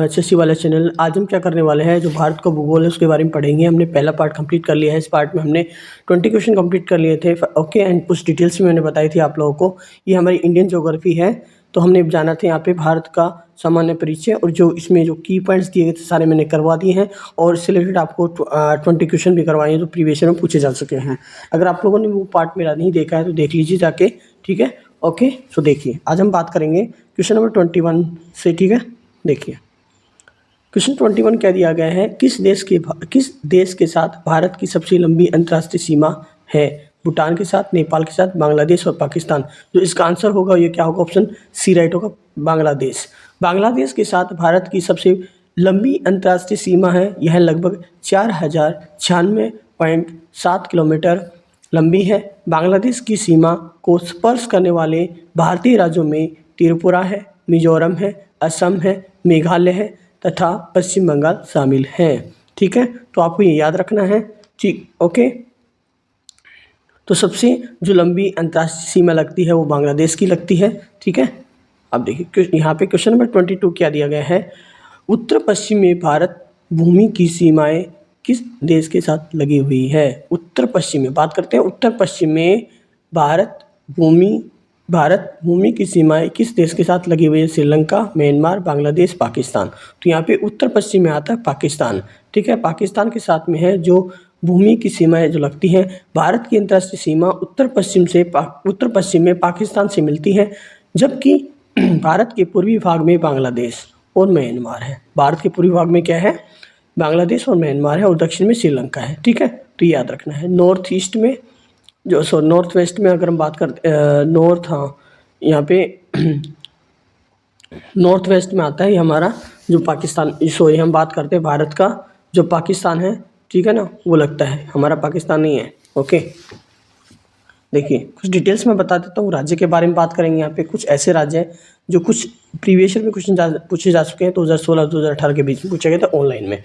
शशि वाला चैनल। आज हम क्या करने वाले हैं, जो भारत का भूगोल है उसके बारे में पढ़ेंगे। हमने पहला पार्ट कंप्लीट कर लिया है। इस पार्ट में हमने 20 क्वेश्चन कंप्लीट कर लिए थे। ओके, एंड कुछ डिटेल्स भी मैंने बताई थी आप लोगों को। ये हमारी इंडियन ज्योग्राफी है, तो हमने जाना था यहाँ पे भारत का सामान्य परिचय, और जो इसमें जो की पॉइंट्स दिए गए थे सारे मैंने करवा दिए हैं। और इससे रिलेटेड आपको 20 क्वेश्चन भी करवाए हैं जो प्रीवियस ईयर में पूछे जा सके हैं। अगर आप लोगों ने वो पार्ट मेरा नहीं देखा है तो देख लीजिए जाके, ठीक है। ओके, सो देखिए आज हम बात करेंगे क्वेश्चन नंबर 21 से, ठीक है। देखिए क्वेश्चन 21 क्या दिया गया है, किस देश के साथ भारत की सबसे लंबी अंतर्राष्ट्रीय सीमा है? भूटान के साथ, नेपाल के साथ, बांग्लादेश और पाकिस्तान। जो इसका आंसर होगा ये क्या होगा, ऑप्शन सी राइट होगा, बांग्लादेश। बांग्लादेश के साथ भारत की सबसे लंबी अंतर्राष्ट्रीय सीमा है, यह लगभग 4096.7 किलोमीटर लंबी है। बांग्लादेश की सीमा को स्पर्श करने वाले भारतीय राज्यों में त्रिपुरा है, मिजोरम है, असम है, मेघालय है तथा पश्चिम बंगाल शामिल हैं, ठीक है। तो आपको ये याद रखना है, ठीक। ओके, तो सबसे जो लंबी अंतर्राष्ट्रीय सीमा लगती है वो बांग्लादेश की लगती है, ठीक है। अब देखिए यहाँ पे क्वेश्चन नंबर 22 क्या दिया गया है, उत्तर पश्चिम में भारत भूमि की सीमाएं किस देश के साथ लगी हुई है? उत्तर पश्चिम में बात करते हैं। उत्तर पश्चिम में भारत भूमि की सीमाएं किस देश के साथ लगी हुई है? श्रीलंका, म्यांमार, बांग्लादेश, पाकिस्तान। तो यहाँ पे उत्तर पश्चिम में आता है पाकिस्तान, ठीक है। पाकिस्तान के साथ में है जो भूमि की सीमाएं जो लगती हैं। भारत की अंतर्राष्ट्रीय सीमा उत्तर पश्चिम में पाकिस्तान से मिलती है, जबकि भारत के पूर्वी भाग में बांग्लादेश और म्यांमार है। भारत के पूर्वी भाग में क्या है? बांग्लादेश और म्यांमार है, और दक्षिण में श्रीलंका है, ठीक है। तो याद रखना है। नॉर्थ वेस्ट में अगर हम बात करते यहाँ पे नॉर्थ वेस्ट में आता है ये हमारा जो पाकिस्तान, सॉरी हम बात करते हैं भारत का जो पाकिस्तान है, ठीक है ना, वो लगता है हमारा, पाकिस्तान नहीं है। ओके, देखिए कुछ डिटेल्स में बता देता हूँ। राज्य के बारे में बात करेंगे। यहाँ पे कुछ ऐसे राज्य हैं जो कुछ प्रीवियस ईयर में क्वेश्चन पूछे जा चुके हैं, 2016-2018 के बीच में पूछे गए थे ऑनलाइन में।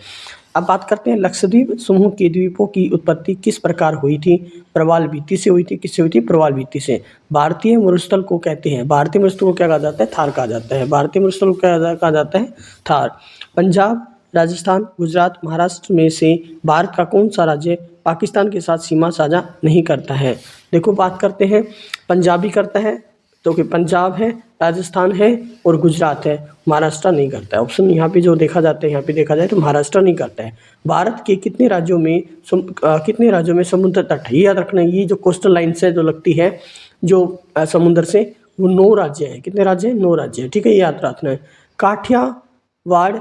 अब बात करते हैं लक्षद्वीप समूह के द्वीपों की उत्पत्ति किस प्रकार हुई थी? प्रवाल भित्ति से हुई थी। किससे हुई थी? प्रवाल भित्ति से। भारतीय मरुस्थल को कहते हैं, भारतीय मरुस्थल को क्या कहा जाता है? थार कहा जाता है। भारतीय मरुस्थल को क्या कहा जाता है? थार। पंजाब, राजस्थान, गुजरात, महाराष्ट्र में से भारत का कौन सा राज्य पाकिस्तान के साथ सीमा साझा नहीं करता है? देखो बात करते हैं, पंजाब भी करता है, तो कि पंजाब है, राजस्थान है और गुजरात है, महाराष्ट्र नहीं करता है। ऑप्शन यहाँ पे जो देखा जाता है, यहाँ पे देखा जाए तो महाराष्ट्र नहीं करता है। भारत के कितने राज्यों में समुद्र तट है? ये याद रखना है। ये जो कोस्टल लाइन से जो लगती है जो समुद्र से, वो 9 राज्य है। कितने राज्य हैं? 9 राज्य है, ठीक है। ये याद रखना है। काठियावाड़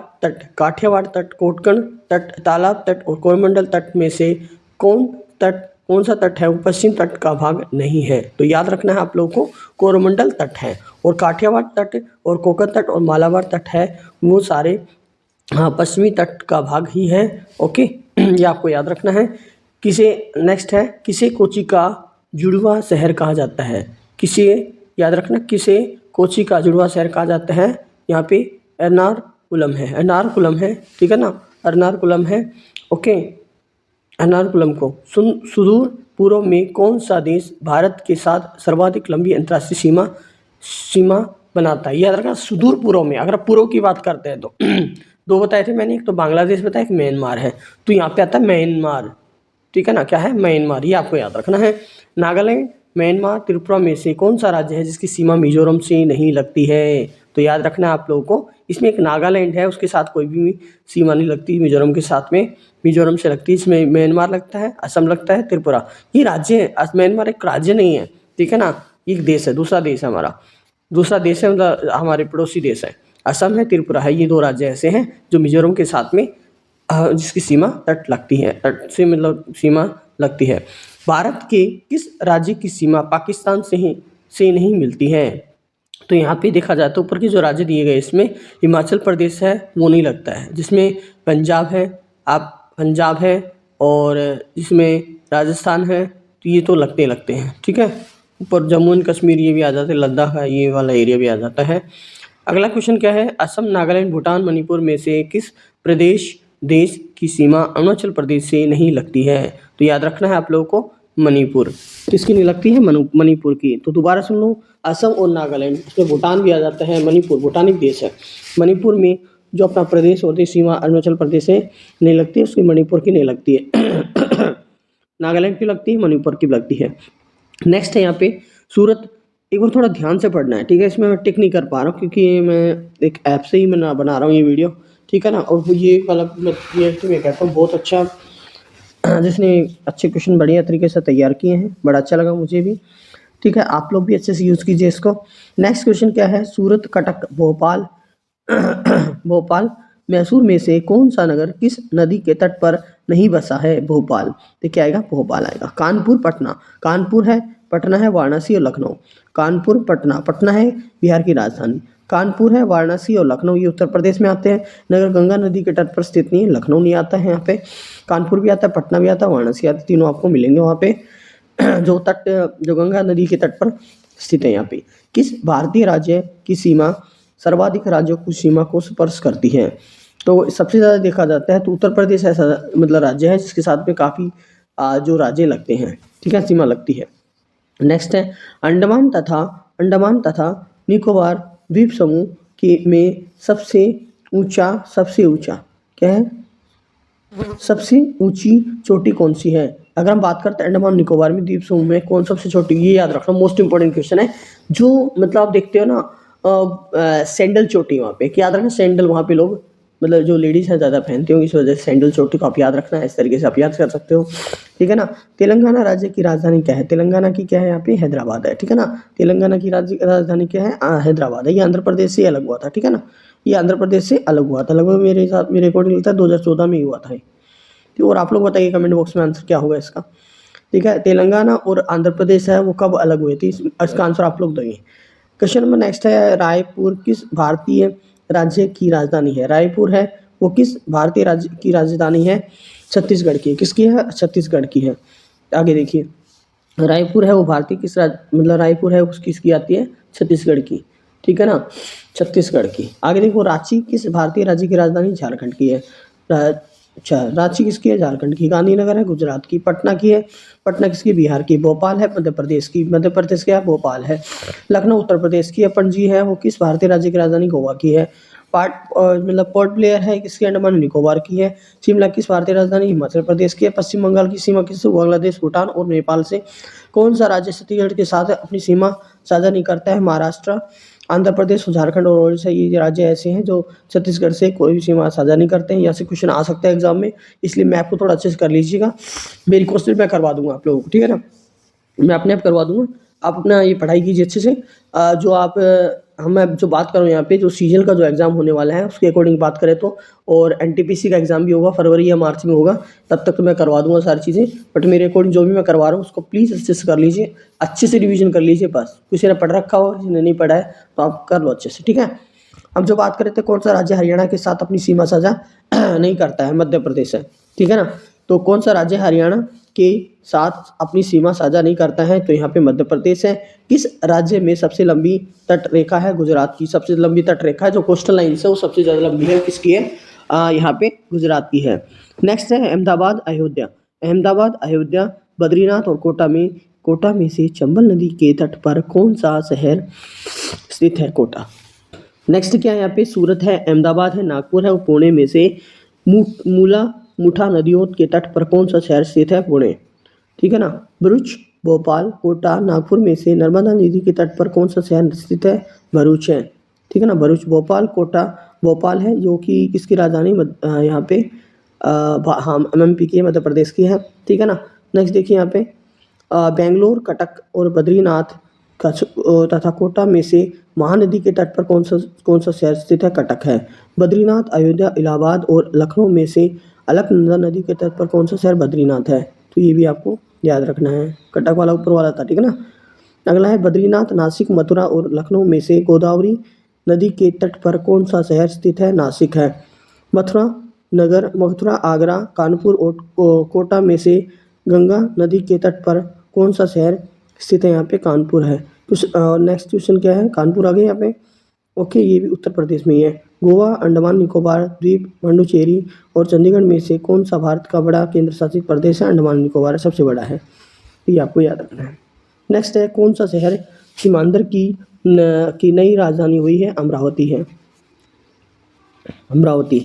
तट, कोटकण तट, तालाब तट और कोरमंडल तट में से कौन सा तट है वो पश्चिम तट का भाग नहीं है? तो याद रखना है आप लोगों को, कोरमंडल तट है, और काठियावाड़ तट और कोकण तट और मालाबार तट है वो सारे पश्चिमी तट का भाग ही है। ओके, ये आपको याद रखना है। नेक्स्ट है, किसे कोची का जुड़वा शहर कहा जाता है? याद रखना, किसे कोची का जुड़वा शहर कहा जाता है? यहाँ पे एर्नाकुलम है, ठीक है ना, एर्नाकुलम है। ओके, एर्नाकुलम को सुदूर पूर्व में कौन सा देश भारत के साथ सर्वाधिक लंबी अंतर्राष्ट्रीय सीमा बनाता है? याद रखना, सुदूर पूर्व में। अगर पूर्व की बात करते हैं तो 2 बताए थे मैंने, एक तो बांग्लादेश बताया, एक म्यांमार है। तो यहाँ पे आता है म्यांमार, ठीक है ना, क्या है? म्यांमार। ये आपको याद रखना है। नागालैंड, म्यांमार, त्रिपुरा में से कौन सा राज्य है जिसकी सीमा मिजोरम से नहीं लगती है? तो याद रखना है आप लोगों को, इसमें एक नागालैंड है, उसके साथ कोई भी सीमा नहीं लगती। मिजोरम के साथ में, मिजोरम से लगती है। इसमें म्यांमार लगता है, असम लगता है, त्रिपुरा। ये राज्य है, म्यांमार एक राज्य नहीं है, ठीक है ना, एक देश है, दूसरा देश है हमारा, मतलब हमारे पड़ोसी देश है। असम है, त्रिपुरा है, ये 2 राज्य ऐसे हैं जो मिजोरम के साथ में जिसकी सीमा तट लगती है, तट से मतलब सीमा लगती है। भारत के किस राज्य की सीमा पाकिस्तान से नहीं मिलती है? तो यहाँ पे देखा जाए तो ऊपर के जो राज्य दिए गए इसमें हिमाचल प्रदेश है, वो नहीं लगता है। जिसमें पंजाब है और जिसमें राजस्थान है, तो ये तो लगते हैं, ठीक है। ऊपर जम्मू एंड कश्मीर ये भी आ जाता है, लद्दाख है, ये वाला एरिया भी आ जाता है। अगला क्वेश्चन क्या है, असम, नागालैंड, भूटान, मणिपुर में से किस देश की सीमा अरुणाचल प्रदेश से नहीं लगती है? तो याद रखना है आप लोगों को, मणिपुर। किसकी नहीं लगती है? मणिपुर की। तो दोबारा सुन लो, असम और नागालैंड, उसमें भूटान भी आ जाता है, मणिपुर भूटान एक देश है। मणिपुर में जो अपना प्रदेश होती है सीमा अरुणाचल प्रदेश से नहीं लगती है, उसकी मणिपुर की नहीं लगती है। नागालैंड की लगती है, मणिपुर की लगती है। नेक्स्ट है यहाँ पे सूरत। एक बार थोड़ा ध्यान से पढ़ना है, ठीक है। इसमें मैं टिक नहीं कर पा रहा हूँ क्योंकि मैं एक ऐप से ही मैं बना रहा हूँ ये वीडियो, ठीक है ना। और वो ये वाला मैं कहता हूँ बहुत अच्छा, जिसने अच्छे क्वेश्चन बढ़िया तरीके से तैयार किए हैं, बड़ा अच्छा लगा मुझे भी, ठीक है। आप लोग भी अच्छे से यूज़ कीजिए इसको। नेक्स्ट क्वेश्चन क्या है, सूरत, कटक, भोपाल भोपाल, मैसूर में से कौन सा नगर किस नदी के तट पर नहीं बसा है? भोपाल। तो क्या आएगा? भोपाल आएगा। कानपुर, पटना, कानपुर है, पटना है, वाराणसी और लखनऊ। कानपुर, पटना, पटना है बिहार की राजधानी, कानपुर है, वाराणसी और लखनऊ ये उत्तर प्रदेश में आते हैं। नगर गंगा नदी के तट पर स्थित नहीं है, लखनऊ नहीं आता है यहाँ पे। कानपुर भी आता है, पटना भी आता है, वाराणसी आता है, तीनों आपको मिलेंगे वहाँ पे जो गंगा नदी के तट पर स्थित है। यहाँ पे किस भारतीय राज्य की सीमा सर्वाधिक राज्यों की सीमा को स्पर्श करती है? तो सबसे ज़्यादा देखा जाता है तो उत्तर प्रदेश ऐसा मतलब राज्य है जिसके साथ में काफ़ी जो राज्य लगते हैं, ठीक है, सीमा लगती है। नेक्स्ट है अंडमान तथा निकोबार द्वीप समूह के में सबसे ऊंचा क्या है? सबसे ऊंची चोटी कौन सी है? अगर हम बात करते हैं अंडमान निकोबार में द्वीप समूह में कौन सबसे छोटी, ये याद रखना, मोस्ट इंपॉर्टेंट क्वेश्चन है। जो मतलब आप देखते हो ना सैंडल चोटी वहाँ पे, क्या याद रखना, सैंडल वहाँ पे लोग मतलब जो लेडीज हैं ज़्यादा पहनते होंगे, इस वजह से सैंडल चोटी को आप याद रखना है, इस तरीके से आप याद कर सकते हो, ठीक है ना। तेलंगाना राज्य की राजधानी क्या है? तेलंगाना की क्या है यहाँ पे? हैदराबाद है, ठीक है ना। तेलंगाना की राज्य राजधानी क्या है? हैदराबाद है। ये आंध्र प्रदेश से अलग हुआ था, ठीक है ना। ये आंध्र प्रदेश से अलग हुआ था, लगभग मेरे अकॉर्डिंग लगता है 2014 में ही हुआ था। और आप लोग बताइए कमेंट बॉक्स में आंसर क्या होगा इसका, ठीक है। तेलंगाना और आंध्र प्रदेश है वो कब अलग हुए थे, इसका आंसर आप लोग देंगे। क्वेश्चन नंबर नेक्स्ट है, रायपुर किस भारतीय राज्य की राजधानी है? रायपुर है वो किस भारतीय राज्य की राजधानी है? छत्तीसगढ़ की। किसकी है? छत्तीसगढ़ की है। आगे देखिए, रायपुर है वो भारतीय किस मतलब रायपुर है उसकी किसकी आती है? छत्तीसगढ़ की, ठीक है ना, छत्तीसगढ़ की। आगे देखो, रांची किस भारतीय राज्य की राजधानी? झारखंड की है। अच्छा, रांची किसकी है? झारखंड की। गांधीनगर है गुजरात की। पटना की है, पटना किसकी? बिहार की। भोपाल है मध्य प्रदेश की। मध्य प्रदेश क्या है? भोपाल है। लखनऊ उत्तर प्रदेश की है। पणजी है वो किस भारतीय राज्य की राजधानी? गोवा की है। मतलब पोर्ट ब्लेयर है किसकी? अंडमान और निकोबार की है। शिमला किस भारतीय राजधानी? हिमाचल प्रदेश की है। पश्चिम बंगाल की सीमा किससे? बांग्लादेश, भूटान और नेपाल से। कौन सा राज्य छत्तीसगढ़ के साथ अपनी सीमा साझा नहीं करता है? महाराष्ट्र, आंध्र प्रदेश, झारखंड और ओडिशा ये राज्य ऐसे हैं जो छत्तीसगढ़ से कोई भी सीमा साझा नहीं करते हैं। यहाँ से क्वेश्चन आ सकता है एग्जाम में, इसलिए मैप को थोड़ा अच्छे से कर लीजिएगा। मेरी कोशिश मैं करवा दूंगा आप लोगों को, ठीक है ना, मैं अपने आप करवा दूंगा। आप अपना ये पढ़ाई कीजिए अच्छे से। जो आप मैं जो बात कर रहा हूँ यहाँ पे, जो सीजल का जो एग्ज़ाम होने वाला है उसके अकॉर्डिंग बात करें तो, और एनटीपीसी का एग्ज़ाम भी होगा फरवरी या मार्च में होगा, तब तक तो मैं करवा दूंगा सारी चीज़ें। बट मेरे अकॉर्डिंग जो भी मैं करवा रहा हूँ उसको प्लीज़ अच्छे से कर लीजिए, अच्छे से रिवीजन कर लीजिए। बस किसी ने पढ़ रखा हो, किसी ने नहीं पढ़ा है तो आप कर लो अच्छे से, ठीक है। अब जो बात करें थे कौन सा राज्य हरियाणा के साथ अपनी सीमा साझा नहीं करता है? मध्य प्रदेश है, ठीक है ना। तो कौन सा राज्य हरियाणा के साथ अपनी सीमा साझा नहीं करता है? तो यहाँ पे मध्य प्रदेश है। किस राज्य में सबसे लंबी तट रेखा है? गुजरात की। सबसे लंबी तट रेखा है जो कोस्टल लाइन से वो सबसे ज़्यादा लंबी है, किसकी है? यहाँ पे गुजरात की है। नेक्स्ट है अहमदाबाद, अयोध्या। अहमदाबाद, अयोध्या, बद्रीनाथ और कोटा में से चंबल नदी के तट पर कौन सा शहर स्थित है? कोटा। नेक्स्ट क्या है यहाँ पे? सूरत है, अहमदाबाद है, नागपुर है और पुणे में से मुठा नदियों के तट पर कौन सा शहर स्थित है? पुणे, ठीक है ना। भरूच, भोपाल, कोटा, नागपुर में से नर्मदा नदी के तट पर कौन सा शहर स्थित है? भरूच है, ठीक है ना। भरूच, भोपाल, कोटा, भोपाल है जो कि किसकी राजधानी यहाँ पे हाँ एमएमपी की है, मध्य प्रदेश की है, ठीक है ना। नेक्स्ट देखिए यहाँ पे बेंगलोर, कटक और बद्रीनाथ तथा कोटा में से महानदी के तट पर कौन सा शहर स्थित है? कटक है। बद्रीनाथ, अयोध्या, इलाहाबाद और लखनऊ में से अलकनंदा नदी के तट पर कौन सा शहर? बद्रीनाथ है। तो ये भी आपको याद रखना है, कटक वाला ऊपर वाला था, ठीक है ना। अगला है बद्रीनाथ, नासिक, मथुरा और लखनऊ में से गोदावरी नदी के तट पर कौन सा शहर स्थित है? नासिक है। मथुरा, आगरा, कानपुर और कोटा में से गंगा नदी के तट पर कौन सा शहर स्थित है? यहाँ पे कानपुर है। तो नेक्स्ट क्वेश्चन क्या है? कानपुर आ गया यहाँ पे, ओके, ये भी उत्तर प्रदेश में ही है। गोवा, अंडमान निकोबार द्वीप, पुडुचेरी और चंडीगढ़ में से कौन सा भारत का बड़ा केंद्र शासित प्रदेश है? अंडमान निकोबार सबसे बड़ा है, ये आपको याद रखना है। नेक्स्ट है कौन सा शहर सीमांध्र की नई राजधानी हुई है? अमरावती है। अमरावती।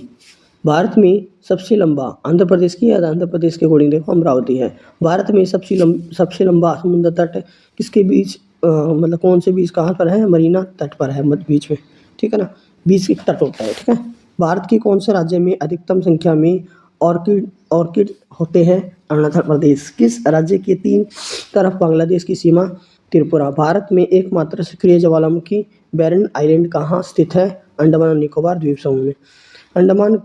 भारत में सबसे लंबा, आंध्र प्रदेश की या आंध्र प्रदेश के अकॉर्डिंग देखो अमरावती है। भारत में सबसे लंबा समुद्र तट किसके बीच, मतलब कौन से बीच कहाँ पर है? मरीना तट पर है, मध्य बीच में, ठीक है ना, बीच एक तट होता है, ठीक है। भारत के कौन से राज्य में अधिकतम संख्या में ऑर्किड होते हैं? अरुणाचल प्रदेश। किस राज्य के 3 तरफ बांग्लादेश की सीमा? त्रिपुरा। भारत में एकमात्र सक्रिय ज्वालामुखी बैरन आइलैंड कहाँ स्थित है? अंडमान और निकोबार द्वीप समूह में। अंडमान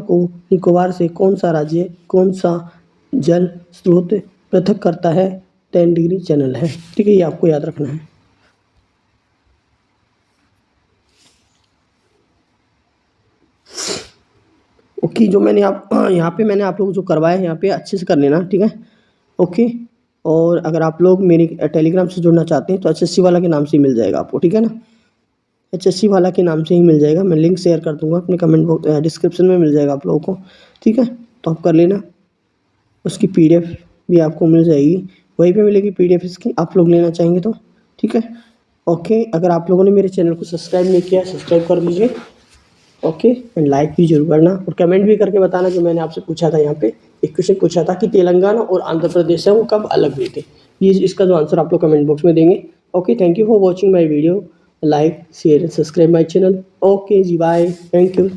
को निकोबार से कौन सा राज्य, कौन सा जल स्रोत पृथक करता है? 10 डिग्री चैनल है, ठीक है, ये आपको याद रखना है। ओके, जो मैंने यहाँ पे मैंने आप लोग जो करवाया है यहाँ पे अच्छे से कर लेना, ठीक है। ओके, और अगर आप लोग मेरी टेलीग्राम से जुड़ना चाहते हैं तो HSC वाला के नाम से ही मिल जाएगा आपको, ठीक है ना, HSC वाला के नाम से ही मिल जाएगा। मैं लिंक शेयर कर दूंगा अपने कमेंट बॉक्स डिस्क्रिप्शन में, मिल जाएगा आप लोगों को, ठीक है। तो आप कर लेना, उसकी PDF भी आपको मिल जाएगी, वहीं पे मिलेगी PDF इसकी, आप लोग लेना चाहेंगे तो, ठीक है। ओके, अगर आप लोगों ने मेरे चैनल को सब्सक्राइब नहीं किया, सब्सक्राइब कर लीजिए। ओके, एंड लाइक भी जरूर करना और कमेंट भी करके बताना जो मैंने आपसे पूछा था। यहाँ पे एक क्वेश्चन पूछा था कि तेलंगाना और आंध्र प्रदेश है वो कब अलग हुए थे, ये इसका जो आंसर आप लोग कमेंट बॉक्स में देंगे। Okay, thank you for watching my video, like share and subscribe my channel. Okay जी, बाय, थैंक यू।